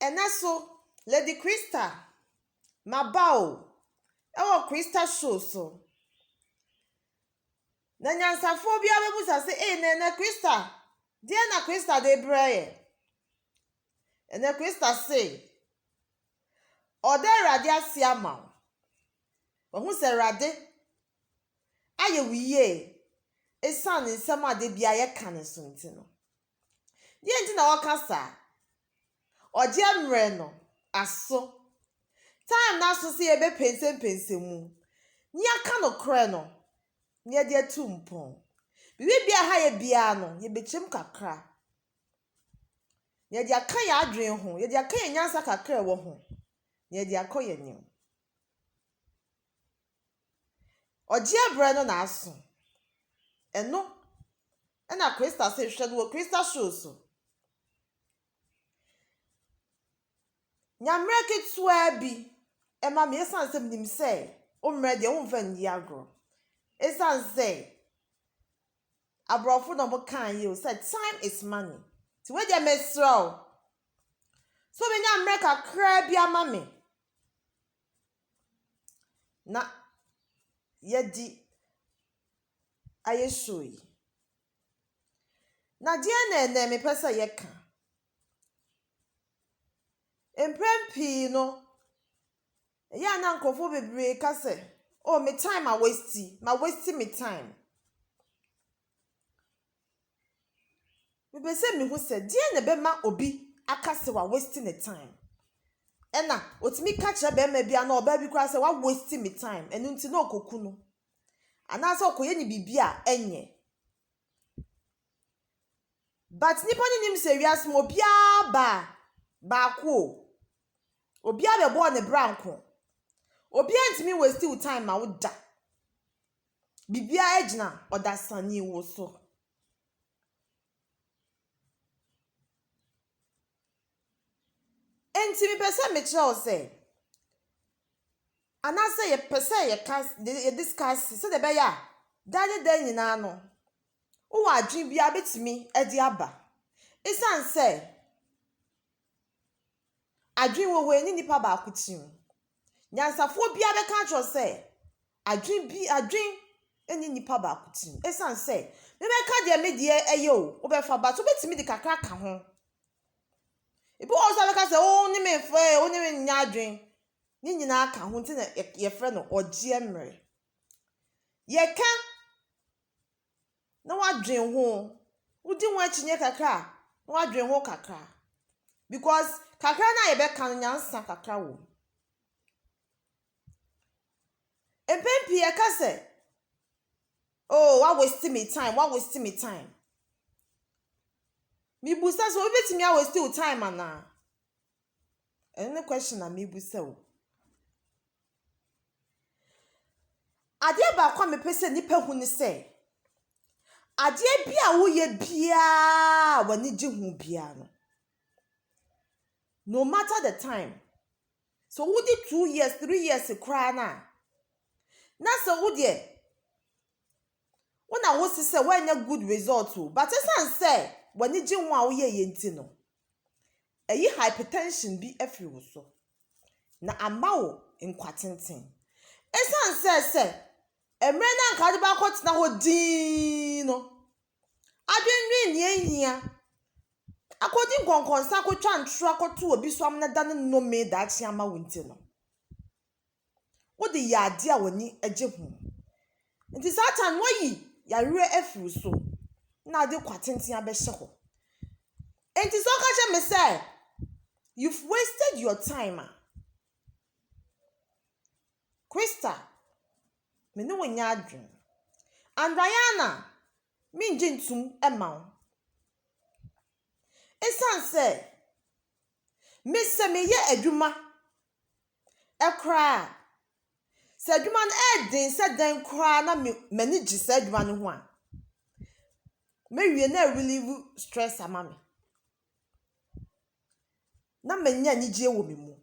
Enaso Lady Krista Mabao ewo Krista show so na nyansafo bia bebusa se na Krista die na Krista de breye ene Krista say ode rade asiama ohu se rade aye wiye esan nsem ade bia ye kan so ntino die nti na wakasa oje mre no aso time na so se ye be pense mu ni aka no kre no ni de atumpon bibi bia ha ye bia no ye bechem kakra ni de aka ya adwen ho ye de aka ya nyansa kakra wo ho ni de akoye nim oje bre no na aso eno na Krista se hwe no Krista show so nyamre ketwa bi ema me esan sem nim se o mre de o mfa ndi agro esan se abrofo no mo kan yi o say time is money ti we de mesro so be nyamre kakra bi ama me na yedi ayeshoyi na die na me pesa ye kan emprempi no ya na nkofo bebre ka se oh me time a waste me time me be se me hu se die na be ma obi akase wa waste ne time ena otimi ka kire be ma bia na oba bi kura se wa waste me time enu nti na okoku no ana so okoye ni bibia enye but nipa ni nim se wias mo bia ba ko obi a be bo ne branko obi antimi waste time ma wo da bibia ejina odasani wo so entimi pese me kire o se anase ye pese ye discuss se de be ya dade dan nyina no wo adwen bia betimi edi aba isan se adwen wo we ni nipa ba akutim nyansafo bia be ka tro se adwen eni nipa ba akutim isan se me be ka de me de eyo wo be fa ba so betimi di kakra ka ho ibo o sa be ka se o ni me fe o ni me nya adwen ni nyina aka ho nti na ye fre no oje emre ye ka na wadwen ho udi ho achinye kakra na wadwen ho kakra because kakra na ye be kan nyansa kakra wo empempi ye ka se oh wa waste me time mi busa so obetimi a waste time ana any question na mi busa o ade ba kwa me pese nipa hu ni se ade bia wo ye bia wani ji hu bia no matter the time so wo di 2 years 3 years kra na so wo de wona wo se wanya good result o but esan say wani ji hu a wo ye yenti no eyi hypertension bi afiri wo so na amawo nkwatenten esan say emre na nka de ba kwotena ho din no adwenwi ni ehia akodi nkonkonsa akotwa ntro akoto obi so amna da no me da chi ama wonti no wo de ya ade a woni age hu nti satan woyi ya re afiri so na ade kwatenten abehye ho nti so ka che me say you've wasted your time Krista me no wonya adwen and Diana minje ntum ema esan say me se me ye adwuma ekra se adwuma na edin se dan kra na mani gi se adwuma no ho a me wie na relieve stress ama me na manya ni je wo me mu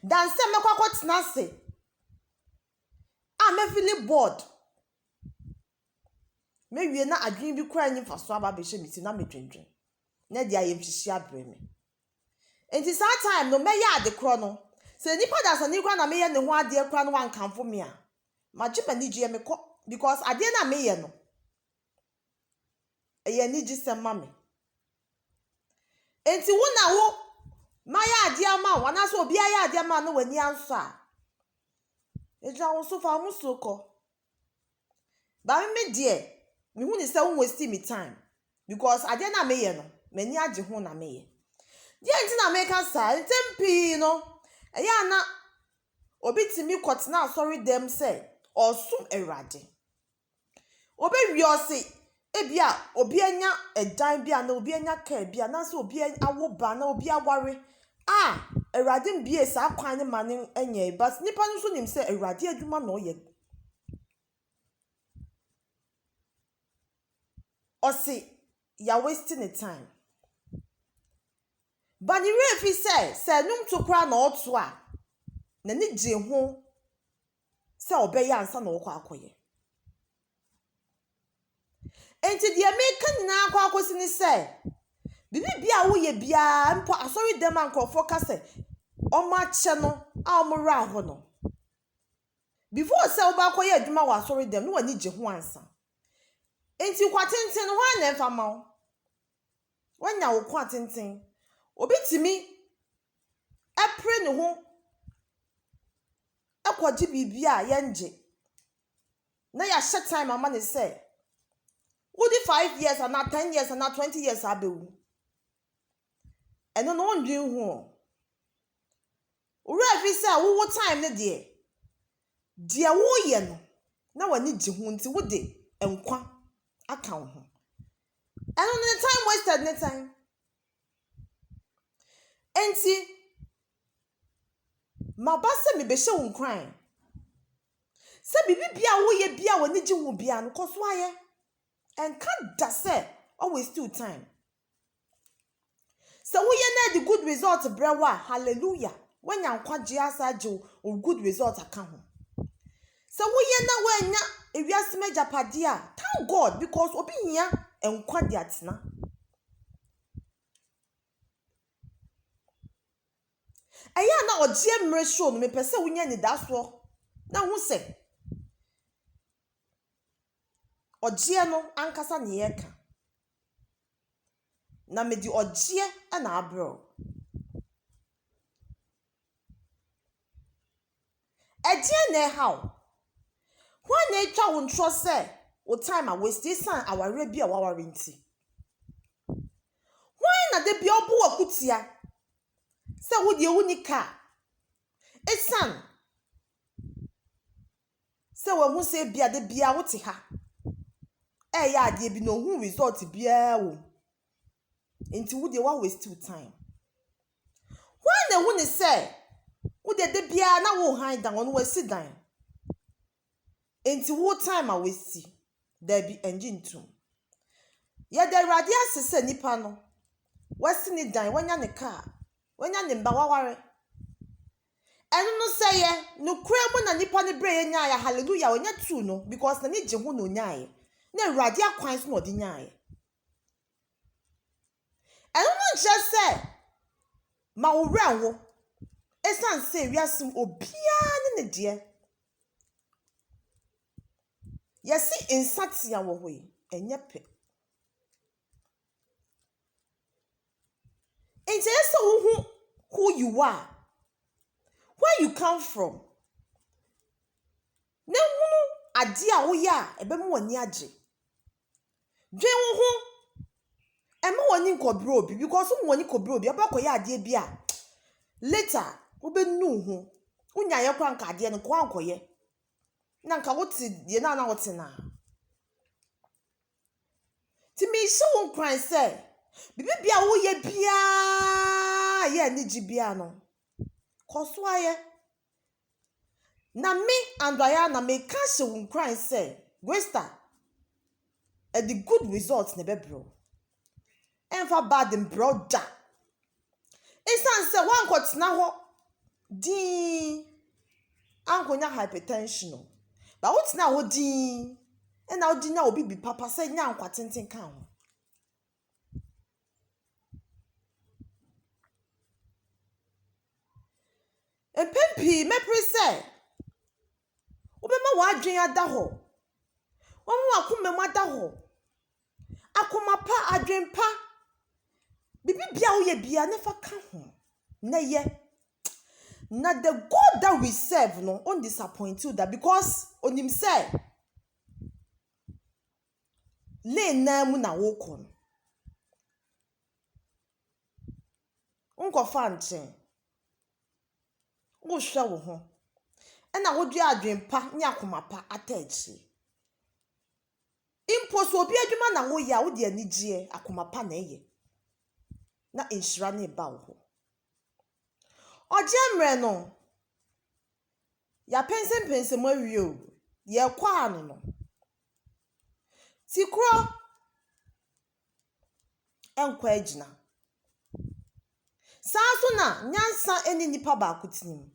dan se me kwakotena se me feel bored me wie na adwen bi kra nyi faso aba be hye me ti na me dwendwen na dia ye mhihia abre me Enti saa time no meya ade kro no. Se nipa da sa ni kra na meye ne ho ade kra no wan kanfo me a. Ma gye mani gye me ko because ade na meye no. Eye ni gye sema me. Enti wo na wo maya ade ama wo na so obi aya ade ama no wani anso a. Eja wo so fa mu so ko. Ba me die me hu ni se wo waste me time because ade na meye no mani agye ho na meye. Die enti na me ka sa tempi no eya na obi timi kotena sorry dem say osum erade. Obi wi osi ebia obi anya edan bia na obi anya ka bia na so obi awoba na obi aware erade mbie sa kwan ne mane anya but nipa no so nim say erade adwuma na oye. Osi ya wasting the time. But the refi say num to kra na oto a na ni gye ho say obeya ansa na okwa akoye. Enti de America nyina akwa akosi ni say bibi bia wo ye bia mpo asori dem ankrofo ka say omo ache no a omo ra ho no. Before say oba akoye adwuma wa asori dem no wani gye ho ansa. Enti kwa tenten ho na emfa ma wo. Wanya wo kwa tenten obi timi epre ne ho ekwaji bibia ye nje na ya short time ama ne say would 5 years and not 10 years and not 20 years abewu eno no ndwen ho ura fi say wo time ne de wo ye no na wani gye ho nti wo de enkwa aka wo ho eno no time wasted ne time enti mabase me be hye wo nkran se bibi bia wo ye bia wani gye ho bia no koso aye and can't da say always still time. So we na the good result brewa hallelujah. When yan kwaji asa jo o good result aka ho. So we na wanya ewiase majapade a thank God because obi hia enkwa de atena. Aya na oje mre show no me pese wonya ni da so na hu se oje no ankasa ne yeka na me di oje na abro eje na how when na twa wo ntro se o time a waste san aware bi a waware nti when na de bi obo akutia se wo de unika esan se wo hu se bia de bia wo te ha ya ade bi no hu result bia wo enti wo de wa waste time when na hu ni se wo de bia na wo han dan won wasi dan enti wo time a waste there be engine too ya de radi asese nipa no wasi ni dan wanya ne car wanya ne mba waware enu no say ye no kura mu na nipa ne bre nya ya hallelujah onya too no because na ni gye ho no nya ye na radi akwan so no de nya ye enu no just say ma wo ran wo esan say wiasem obia ne de yesi insatia wo hoyi enye pe enti ese wo who you are where you come from ne hunu ade a wo ya ebemu wani age dwen wo hu ema wani nkobro obi because wo wani kobro obi abakoya ade bia later wo benu hu unya ye kwa nka ade no kwa ankoye na nka wote ye na wote na ti me hye wo nkran se bibi bia wo ye bia ye ni gi bia no koso aye na me andaya na me ka hye wo nkran se Gwesta the good results ne bebro enfa bad in brother esan se wan kwotena ho din ankonya hypertension no ba wotena ho din na odi na obi bi papa se nya nkwa tenten kan ho Empempi mepre say. Obema wadwen ada ho. Wamu akume mwada ho. Akoma pa adwen pa. Bibi bia wo ye bia nefa ka ho. Na ye. Na the God that we serve no on disappoint you that because on him say le na mu na wo ko no. Unko fa nchen. Wo hwe wo ho. Ena wo dua adwen pa nya akoma pa atachi. Imposo obi adwuma na wo ya wo de anigye akoma pa na eye. Na inshira na ba wo ho. Ojemre no. Ya pense mo awie o. Ye kwa anu no. Tikro enkwa agina. Sanso na nyansa eni nipa ba akutinim.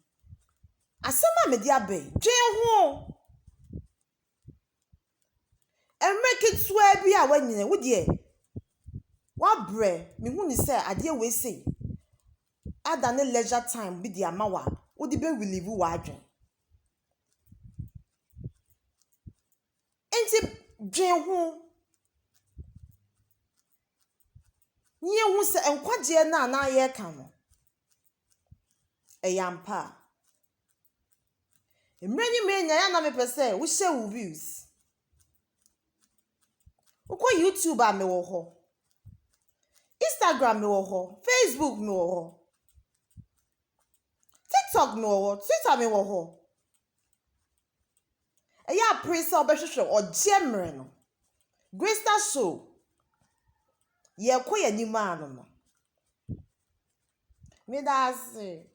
Asema me dia be. Dwen ho. Emreke twa bi a wanyene wo de wa bre me hu ni say ade we say ada ne leisure time bi di amawa wo di be relieve wa adwen enti dwen ho nye hu se enkwaje na ye ka no eyampa emrenyi me nya ya na me pese wo share wo views uko YouTube a me wo ho Instagram me wo ho Facebook me wo ho TikTok me wo ho Twitter me wo ho eya praise obehwehwe ojemre no Gresta show ye ko ya nima anu no me da se